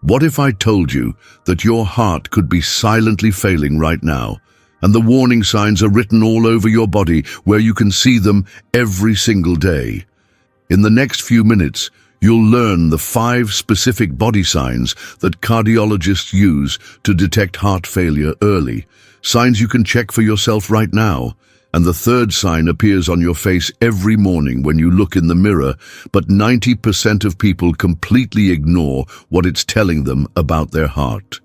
What if I told you that your heart could be silently failing right now, and the warning signs are written all over your body where you can see them every single day? In the next few minutes, you'll learn the 5 specific body signs that cardiologists use to detect heart failure early, signs you can check for yourself right now. And the 3rd sign appears on your face every morning when you look in the mirror, but 90% of people completely ignore what it's telling them about their heart.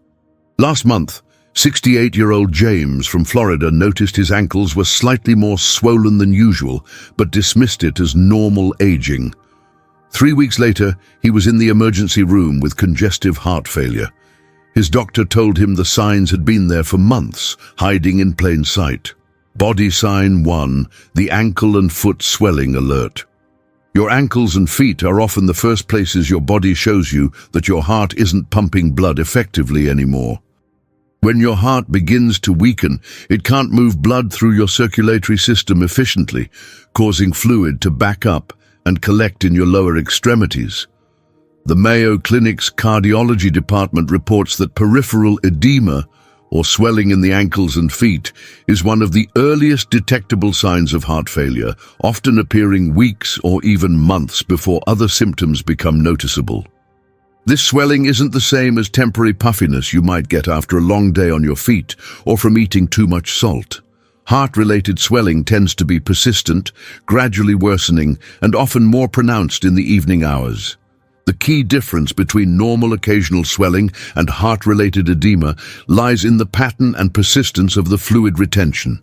Last month, 68-year-old James from Florida noticed his ankles were slightly more swollen than usual, but dismissed it as normal aging. 3 weeks later, he was in the emergency room with congestive heart failure. His doctor told him the signs had been there for months, hiding in plain sight. Body sign 1, the ankle and foot swelling alert. Your ankles and feet are often the first places your body shows you that your heart isn't pumping blood effectively anymore. When your heart begins to weaken, it can't move blood through your circulatory system efficiently, causing fluid to back up and collect in your lower extremities. The Mayo Clinic's cardiology department reports that peripheral edema, or swelling in the ankles and feet, is one of the earliest detectable signs of heart failure, often appearing weeks or even months before other symptoms become noticeable. This swelling isn't the same as temporary puffiness you might get after a long day on your feet or from eating too much salt. Heart-related swelling tends to be persistent, gradually worsening, and often more pronounced in the evening hours. The key difference between normal occasional swelling and heart-related edema lies in the pattern and persistence of the fluid retention.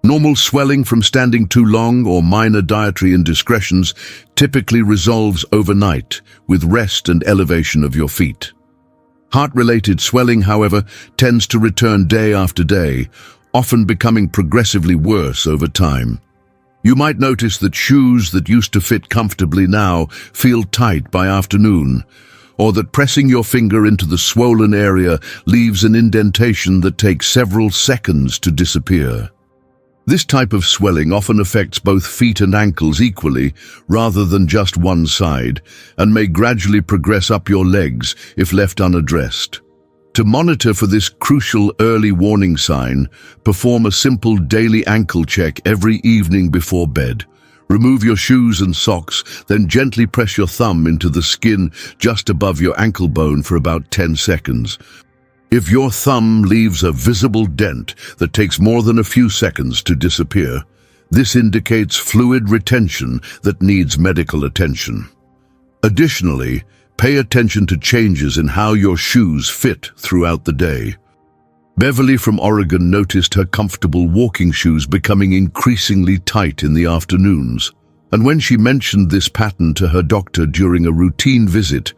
Normal swelling from standing too long or minor dietary indiscretions typically resolves overnight with rest and elevation of your feet. Heart-related swelling, however, tends to return day after day, often becoming progressively worse over time. You might notice that shoes that used to fit comfortably now feel tight by afternoon, or that pressing your finger into the swollen area leaves an indentation that takes several seconds to disappear. This type of swelling often affects both feet and ankles equally, rather than just one side, and may gradually progress up your legs if left unaddressed. To monitor for this crucial early warning sign, perform a simple daily ankle check every evening before bed. Remove your shoes and socks, then gently press your thumb into the skin just above your ankle bone for about 10 seconds. If your thumb leaves a visible dent that takes more than a few seconds to disappear, this indicates fluid retention that needs medical attention. Additionally, pay attention to changes in how your shoes fit throughout the day. Beverly from Oregon noticed her comfortable walking shoes becoming increasingly tight in the afternoons, and when she mentioned this pattern to her doctor during a routine visit,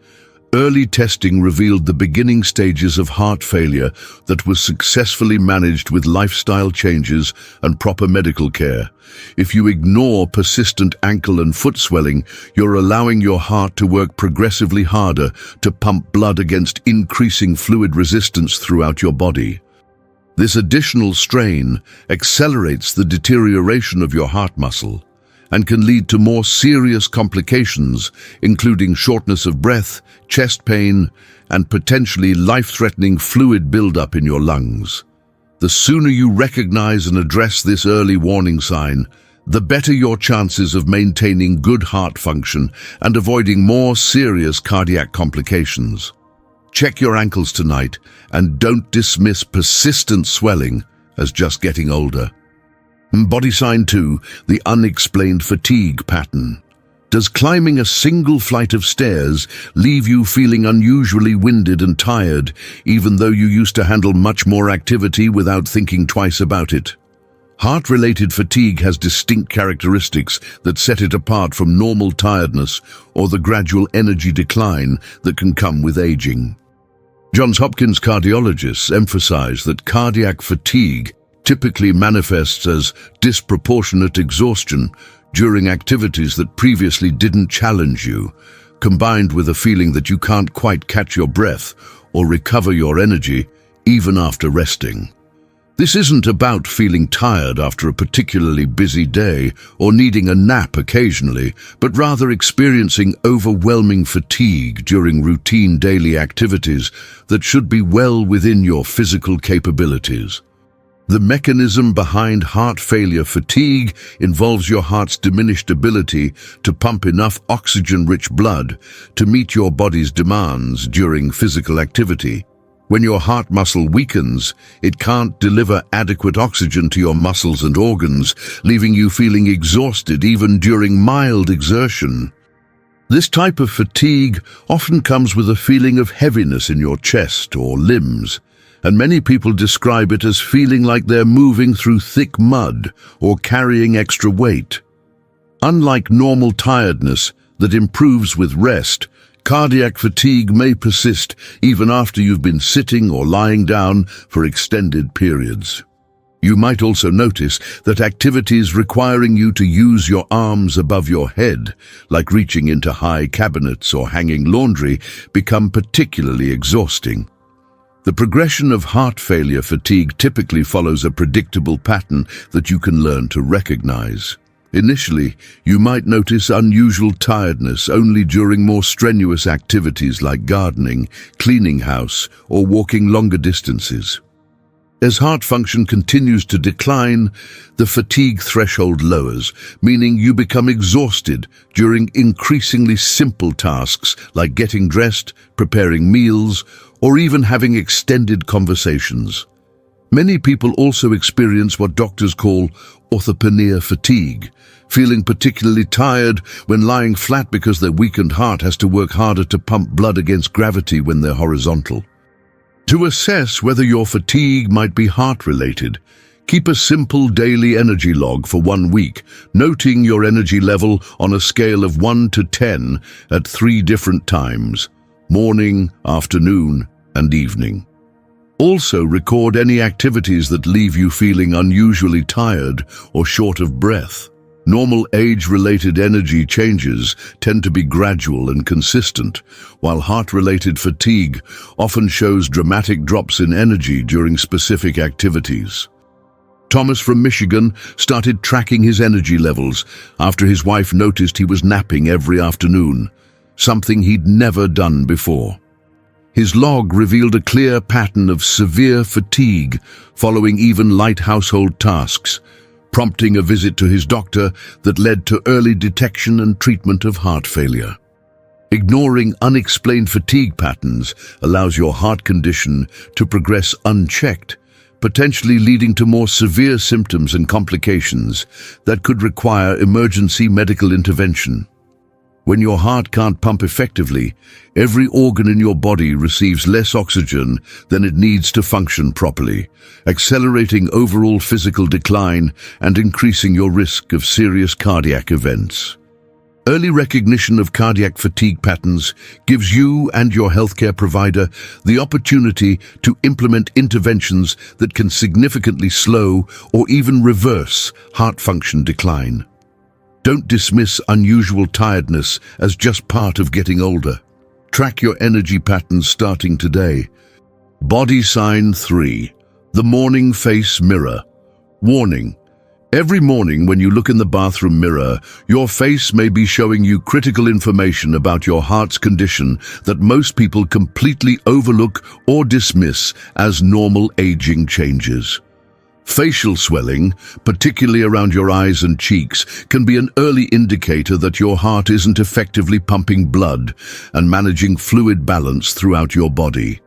early testing revealed the beginning stages of heart failure that was successfully managed with lifestyle changes and proper medical care. If you ignore persistent ankle and foot swelling, you're allowing your heart to work progressively harder to pump blood against increasing fluid resistance throughout your body. This additional strain accelerates the deterioration of your heart muscle and can lead to more serious complications, including shortness of breath, chest pain, and potentially life-threatening fluid buildup in your lungs. The sooner you recognize and address this early warning sign, the better your chances of maintaining good heart function and avoiding more serious cardiac complications. Check your ankles tonight and don't dismiss persistent swelling as just getting older. Body sign 2, the unexplained fatigue pattern. Does climbing a single flight of stairs leave you feeling unusually winded and tired, even though you used to handle much more activity without thinking twice about it? Heart-related fatigue has distinct characteristics that set it apart from normal tiredness or the gradual energy decline that can come with aging. Johns Hopkins cardiologists emphasize that cardiac fatigue typically manifests as disproportionate exhaustion during activities that previously didn't challenge you, combined with a feeling that you can't quite catch your breath or recover your energy even after resting. This isn't about feeling tired after a particularly busy day or needing a nap occasionally, but rather experiencing overwhelming fatigue during routine daily activities that should be well within your physical capabilities. The mechanism behind heart failure fatigue involves your heart's diminished ability to pump enough oxygen-rich blood to meet your body's demands during physical activity. When your heart muscle weakens, it can't deliver adequate oxygen to your muscles and organs, leaving you feeling exhausted even during mild exertion. This type of fatigue often comes with a feeling of heaviness in your chest or limbs, and many people describe it as feeling like they're moving through thick mud or carrying extra weight. Unlike normal tiredness that improves with rest, cardiac fatigue may persist even after you've been sitting or lying down for extended periods. You might also notice that activities requiring you to use your arms above your head, like reaching into high cabinets or hanging laundry, become particularly exhausting. The progression of heart failure fatigue typically follows a predictable pattern that you can learn to recognize. Initially, you might notice unusual tiredness only during more strenuous activities like gardening, cleaning house, or walking longer distances. As heart function continues to decline, the fatigue threshold lowers, meaning you become exhausted during increasingly simple tasks like getting dressed, preparing meals, or even having extended conversations. Many people also experience what doctors call orthopnea fatigue, feeling particularly tired when lying flat because their weakened heart has to work harder to pump blood against gravity when they're horizontal. To assess whether your fatigue might be heart-related, keep a simple daily energy log for 1 week, noting your energy level on a scale of 1 to 10 at 3 different times: morning, afternoon, and evening. Also record any activities that leave you feeling unusually tired or short of breath. Normal age-related energy changes tend to be gradual and consistent, while heart-related fatigue often shows dramatic drops in energy during specific activities. Thomas from Michigan started tracking his energy levels after his wife noticed he was napping every afternoon, something he'd never done before. His log revealed a clear pattern of severe fatigue following even light household tasks, prompting a visit to his doctor that led to early detection and treatment of heart failure. Ignoring unexplained fatigue patterns allows your heart condition to progress unchecked, potentially leading to more severe symptoms and complications that could require emergency medical intervention. When your heart can't pump effectively, every organ in your body receives less oxygen than it needs to function properly, accelerating overall physical decline and increasing your risk of serious cardiac events. Early recognition of cardiac fatigue patterns gives you and your healthcare provider the opportunity to implement interventions that can significantly slow or even reverse heart function decline. Don't dismiss unusual tiredness as just part of getting older. Track your energy patterns starting today. Body sign 3. The morning face mirror. Warning: every morning when you look in the bathroom mirror, your face may be showing you critical information about your heart's condition that most people completely overlook or dismiss as normal aging changes. Facial swelling, particularly around your eyes and cheeks, can be an early indicator that your heart isn't effectively pumping blood and managing fluid balance throughout your body.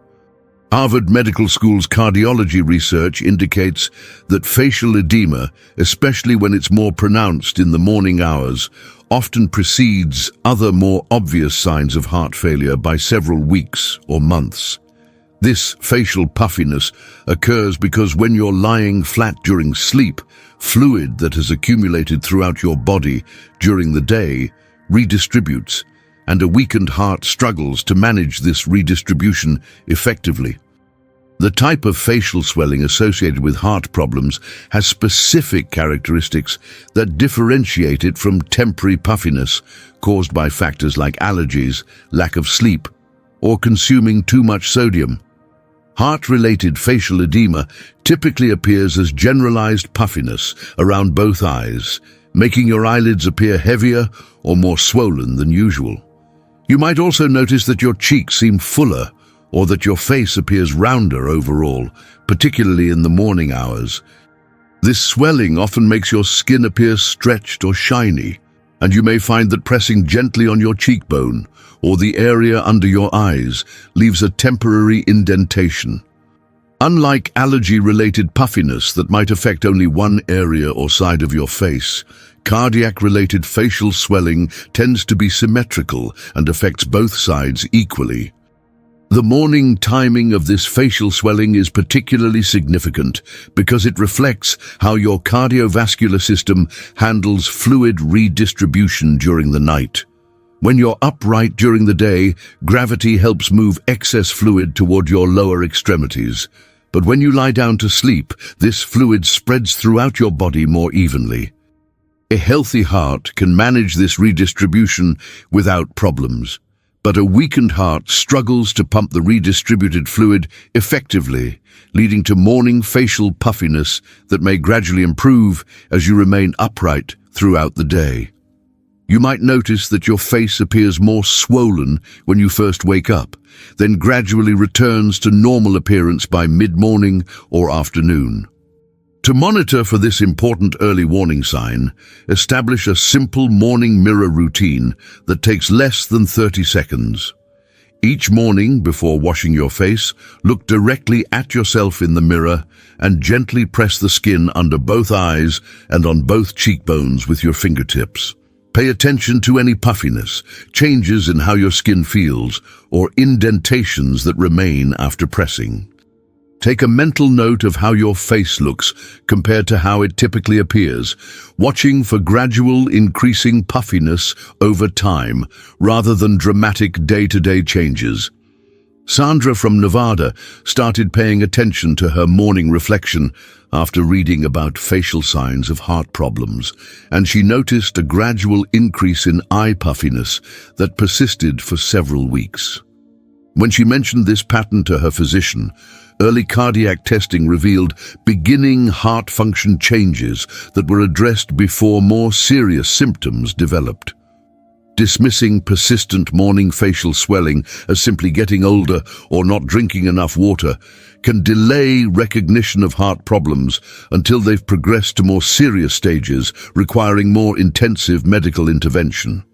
Harvard Medical School's cardiology research indicates that facial edema, especially when it's more pronounced in the morning hours, often precedes other more obvious signs of heart failure by several weeks or months. This facial puffiness occurs because when you're lying flat during sleep, fluid that has accumulated throughout your body during the day redistributes, and a weakened heart struggles to manage this redistribution effectively. The type of facial swelling associated with heart problems has specific characteristics that differentiate it from temporary puffiness caused by factors like allergies, lack of sleep, or consuming too much sodium. Heart-related facial edema typically appears as generalized puffiness around both eyes, making your eyelids appear heavier or more swollen than usual. You might also notice that your cheeks seem fuller or that your face appears rounder overall, particularly in the morning hours. This swelling often makes your skin appear stretched or shiny, and you may find that pressing gently on your cheekbone or the area under your eyes leaves a temporary indentation. Unlike allergy-related puffiness that might affect only one area or side of your face, cardiac-related facial swelling tends to be symmetrical and affects both sides equally. The morning timing of this facial swelling is particularly significant because it reflects how your cardiovascular system handles fluid redistribution during the night. When you're upright during the day, gravity helps move excess fluid toward your lower extremities. But when you lie down to sleep, this fluid spreads throughout your body more evenly. A healthy heart can manage this redistribution without problems, but a weakened heart struggles to pump the redistributed fluid effectively, leading to morning facial puffiness that may gradually improve as you remain upright throughout the day. You might notice that your face appears more swollen when you first wake up, then gradually returns to normal appearance by mid-morning or afternoon. To monitor for this important early warning sign, establish a simple morning mirror routine that takes less than 30 seconds. Each morning, before washing your face, look directly at yourself in the mirror and gently press the skin under both eyes and on both cheekbones with your fingertips. Pay attention to any puffiness, changes in how your skin feels, or indentations that remain after pressing. Take a mental note of how your face looks compared to how it typically appears, watching for gradual increasing puffiness over time rather than dramatic day-to-day changes. Sandra from Nevada started paying attention to her morning reflection after reading about facial signs of heart problems, and she noticed a gradual increase in eye puffiness that persisted for several weeks. When she mentioned this pattern to her physician, early cardiac testing revealed beginning heart function changes that were addressed before more serious symptoms developed. Dismissing persistent morning facial swelling as simply getting older or not drinking enough water can delay recognition of heart problems until they've progressed to more serious stages requiring more intensive medical intervention.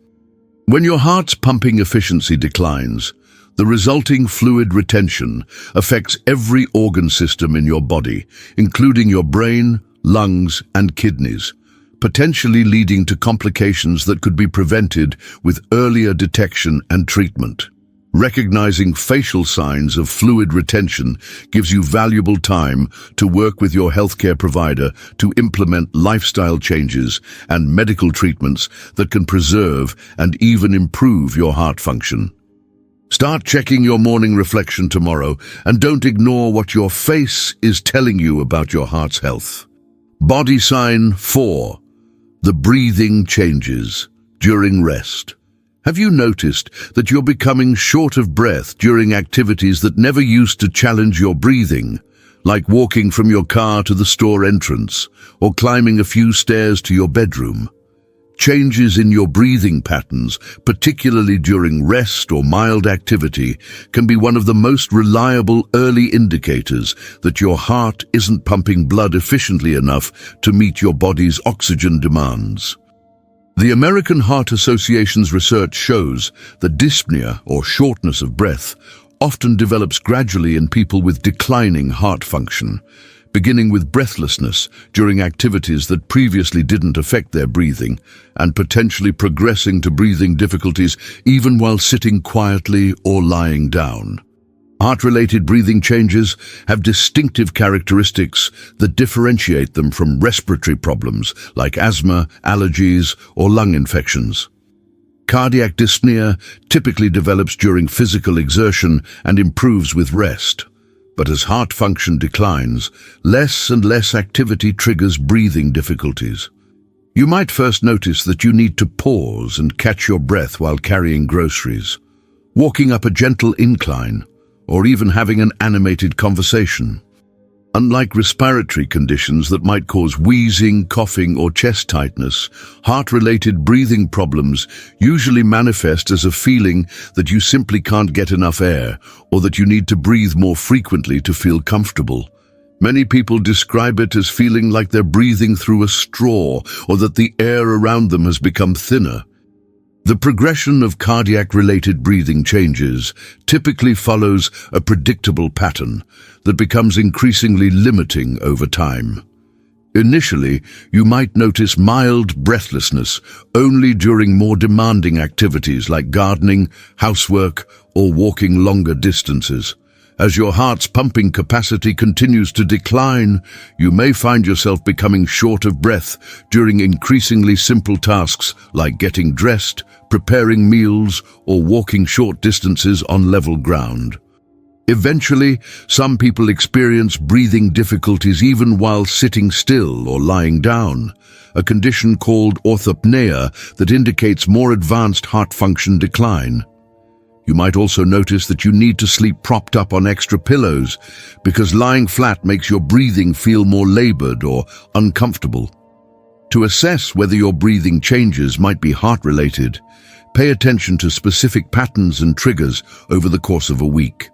When your heart's pumping efficiency declines, the resulting fluid retention affects every organ system in your body, including your brain, lungs, and kidneys, potentially leading to complications that could be prevented with earlier detection and treatment. Recognizing facial signs of fluid retention gives you valuable time to work with your healthcare provider to implement lifestyle changes and medical treatments that can preserve and even improve your heart function. Start checking your morning reflection tomorrow and don't ignore what your face is telling you about your heart's health. Body sign 4. The breathing changes during rest. Have you noticed that you're becoming short of breath during activities that never used to challenge your breathing, like walking from your car to the store entrance or climbing a few stairs to your bedroom? Changes in your breathing patterns, particularly during rest or mild activity, can be one of the most reliable early indicators that your heart isn't pumping blood efficiently enough to meet your body's oxygen demands. The American Heart Association's research shows that dyspnea, or shortness of breath, often develops gradually in people with declining heart function, beginning with breathlessness during activities that previously didn't affect their breathing, and potentially progressing to breathing difficulties even while sitting quietly or lying down. Heart-related breathing changes have distinctive characteristics that differentiate them from respiratory problems like asthma, allergies, or lung infections. Cardiac dyspnea typically develops during physical exertion and improves with rest. But as heart function declines, less and less activity triggers breathing difficulties. You might first notice that you need to pause and catch your breath while carrying groceries, walking up a gentle incline, or even having an animated conversation. Unlike respiratory conditions that might cause wheezing, coughing, or chest tightness, heart-related breathing problems usually manifest as a feeling that you simply can't get enough air or that you need to breathe more frequently to feel comfortable. Many people describe it as feeling like they're breathing through a straw or that the air around them has become thinner. The progression of cardiac-related breathing changes typically follows a predictable pattern that becomes increasingly limiting over time. Initially, you might notice mild breathlessness only during more demanding activities like gardening, housework, or walking longer distances. As your heart's pumping capacity continues to decline, you may find yourself becoming short of breath during increasingly simple tasks like getting dressed, preparing meals, or walking short distances on level ground. Eventually, some people experience breathing difficulties even while sitting still or lying down, a condition called orthopnea that indicates more advanced heart function decline. You might also notice that you need to sleep propped up on extra pillows because lying flat makes your breathing feel more labored or uncomfortable. To assess whether your breathing changes might be heart-related, pay attention to specific patterns and triggers over the course of a week.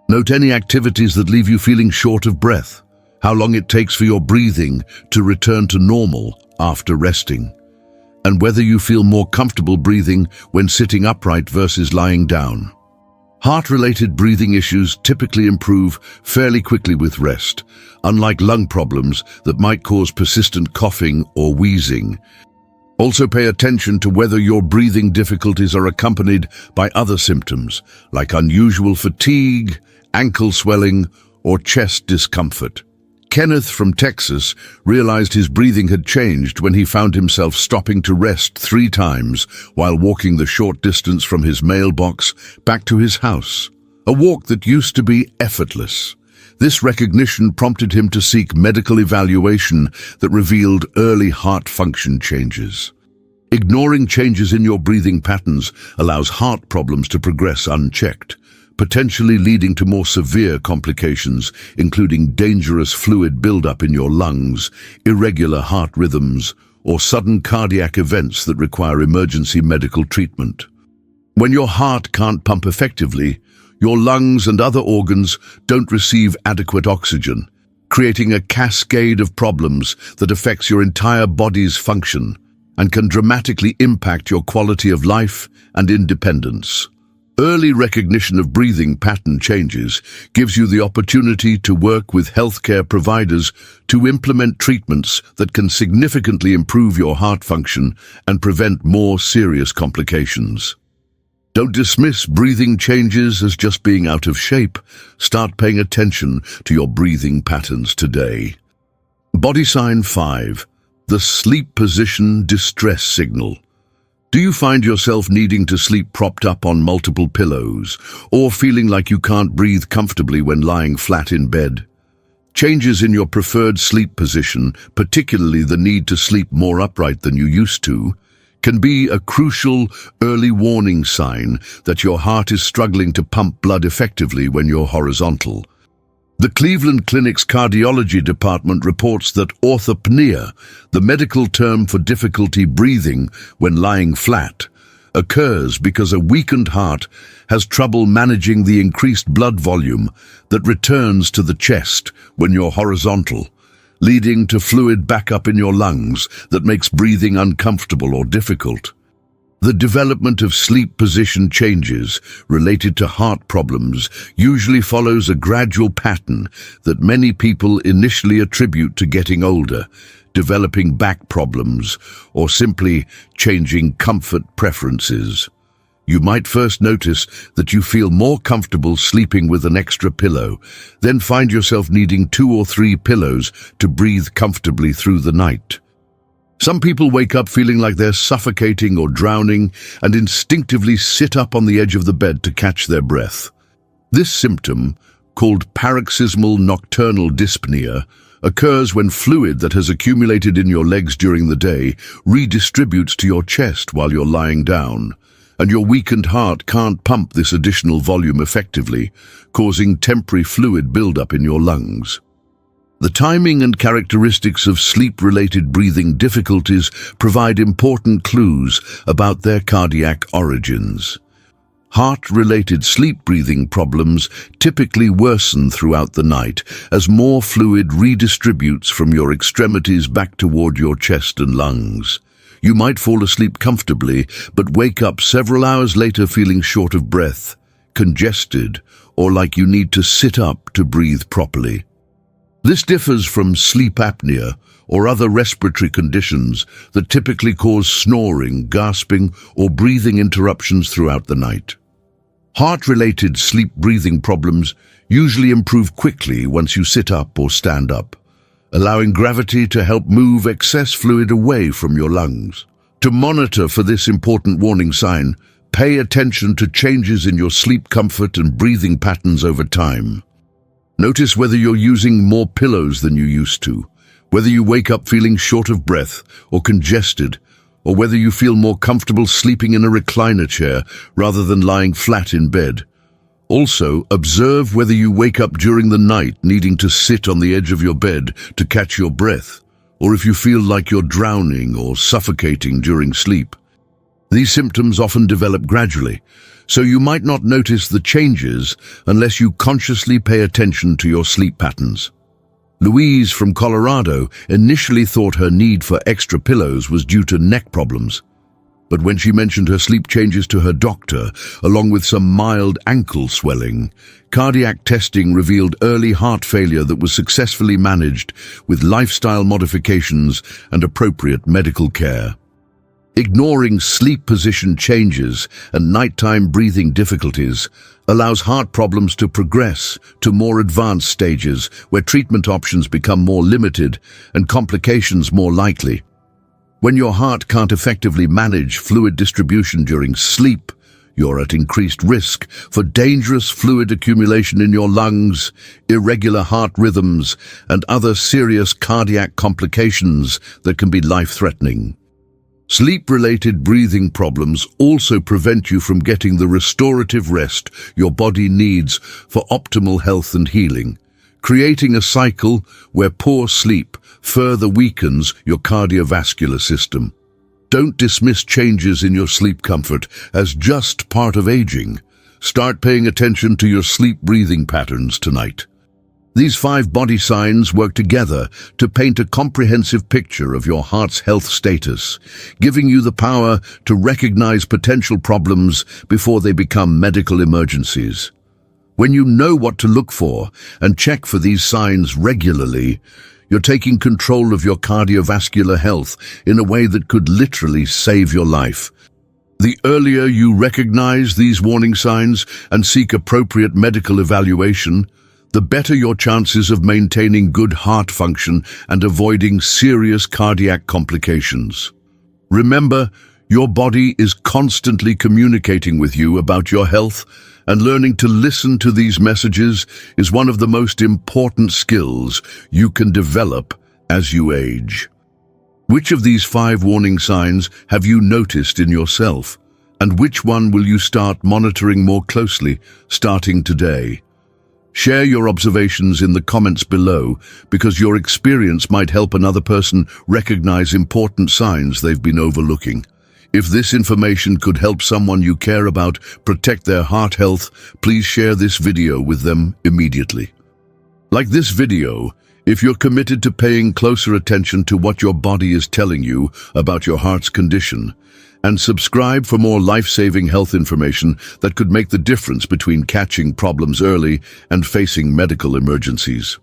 Note any activities that leave you feeling short of breath, how long it takes for your breathing to return to normal after resting, and whether you feel more comfortable breathing when sitting upright versus lying down. Heart-related breathing issues typically improve fairly quickly with rest, unlike lung problems that might cause persistent coughing or wheezing. Also pay attention to whether your breathing difficulties are accompanied by other symptoms, like unusual fatigue, ankle swelling, or chest discomfort. Kenneth from Texas realized his breathing had changed when he found himself stopping to rest 3 times while walking the short distance from his mailbox back to his house, a walk that used to be effortless. This recognition prompted him to seek medical evaluation that revealed early heart function changes. Ignoring changes in your breathing patterns allows heart problems to progress unchecked, potentially leading to more severe complications, including dangerous fluid buildup in your lungs, irregular heart rhythms, or sudden cardiac events that require emergency medical treatment. When your heart can't pump effectively, your lungs and other organs don't receive adequate oxygen, creating a cascade of problems that affects your entire body's function and can dramatically impact your quality of life and independence. Early recognition of breathing pattern changes gives you the opportunity to work with healthcare providers to implement treatments that can significantly improve your heart function and prevent more serious complications. Don't dismiss breathing changes as just being out of shape. Start paying attention to your breathing patterns today. Body sign 5, the sleep position distress signal. Do you find yourself needing to sleep propped up on multiple pillows, or feeling like you can't breathe comfortably when lying flat in bed? Changes in your preferred sleep position, particularly the need to sleep more upright than you used to, can be a crucial early warning sign that your heart is struggling to pump blood effectively when you're horizontal. The Cleveland Clinic's cardiology department reports that orthopnea, the medical term for difficulty breathing when lying flat, occurs because a weakened heart has trouble managing the increased blood volume that returns to the chest when you're horizontal, leading to fluid backup in your lungs that makes breathing uncomfortable or difficult. The development of sleep position changes related to heart problems usually follows a gradual pattern that many people initially attribute to getting older, developing back problems, or simply changing comfort preferences. You might first notice that you feel more comfortable sleeping with an extra pillow, then find yourself needing 2 or 3 pillows to breathe comfortably through the night. Some people wake up feeling like they're suffocating or drowning and instinctively sit up on the edge of the bed to catch their breath. This symptom, called paroxysmal nocturnal dyspnea, occurs when fluid that has accumulated in your legs during the day redistributes to your chest while you're lying down, and your weakened heart can't pump this additional volume effectively, causing temporary fluid buildup in your lungs. The timing and characteristics of sleep-related breathing difficulties provide important clues about their cardiac origins. Heart-related sleep-breathing problems typically worsen throughout the night as more fluid redistributes from your extremities back toward your chest and lungs. You might fall asleep comfortably, but wake up several hours later feeling short of breath, congested, or like you need to sit up to breathe properly. This differs from sleep apnea or other respiratory conditions that typically cause snoring, gasping, or breathing interruptions throughout the night. Heart-related sleep-breathing problems usually improve quickly once you sit up or stand up, allowing gravity to help move excess fluid away from your lungs. To monitor for this important warning sign, pay attention to changes in your sleep comfort and breathing patterns over time. Notice whether you're using more pillows than you used to, whether you wake up feeling short of breath or congested, or whether you feel more comfortable sleeping in a recliner chair rather than lying flat in bed. Also, observe whether you wake up during the night needing to sit on the edge of your bed to catch your breath, or if you feel like you're drowning or suffocating during sleep. These symptoms often develop gradually, so you might not notice the changes unless you consciously pay attention to your sleep patterns. Louise from Colorado initially thought her need for extra pillows was due to neck problems, but when she mentioned her sleep changes to her doctor, along with some mild ankle swelling, cardiac testing revealed early heart failure that was successfully managed with lifestyle modifications and appropriate medical care. Ignoring sleep position changes and nighttime breathing difficulties allows heart problems to progress to more advanced stages where treatment options become more limited and complications more likely. When your heart can't effectively manage fluid distribution during sleep, you're at increased risk for dangerous fluid accumulation in your lungs, irregular heart rhythms, and other serious cardiac complications that can be life-threatening. Sleep-related breathing problems also prevent you from getting the restorative rest your body needs for optimal health and healing, creating a cycle where poor sleep further weakens your cardiovascular system. Don't dismiss changes in your sleep comfort as just part of aging. Start paying attention to your sleep-breathing patterns tonight. These 5 body signs work together to paint a comprehensive picture of your heart's health status, giving you the power to recognize potential problems before they become medical emergencies. When you know what to look for and check for these signs regularly, you're taking control of your cardiovascular health in a way that could literally save your life. The earlier you recognize these warning signs and seek appropriate medical evaluation, the better your chances of maintaining good heart function and avoiding serious cardiac complications. Remember, your body is constantly communicating with you about your health, and learning to listen to these messages is one of the most important skills you can develop as you age. Which of these 5 warning signs have you noticed in yourself, and which one will you start monitoring more closely starting today? Share your observations in the comments below, because your experience might help another person recognize important signs they've been overlooking. If this information could help someone you care about protect their heart health, please share this video with them immediately. Like this video, if you're committed to paying closer attention to what your body is telling you about your heart's condition, and subscribe for more life-saving health information that could make the difference between catching problems early and facing medical emergencies.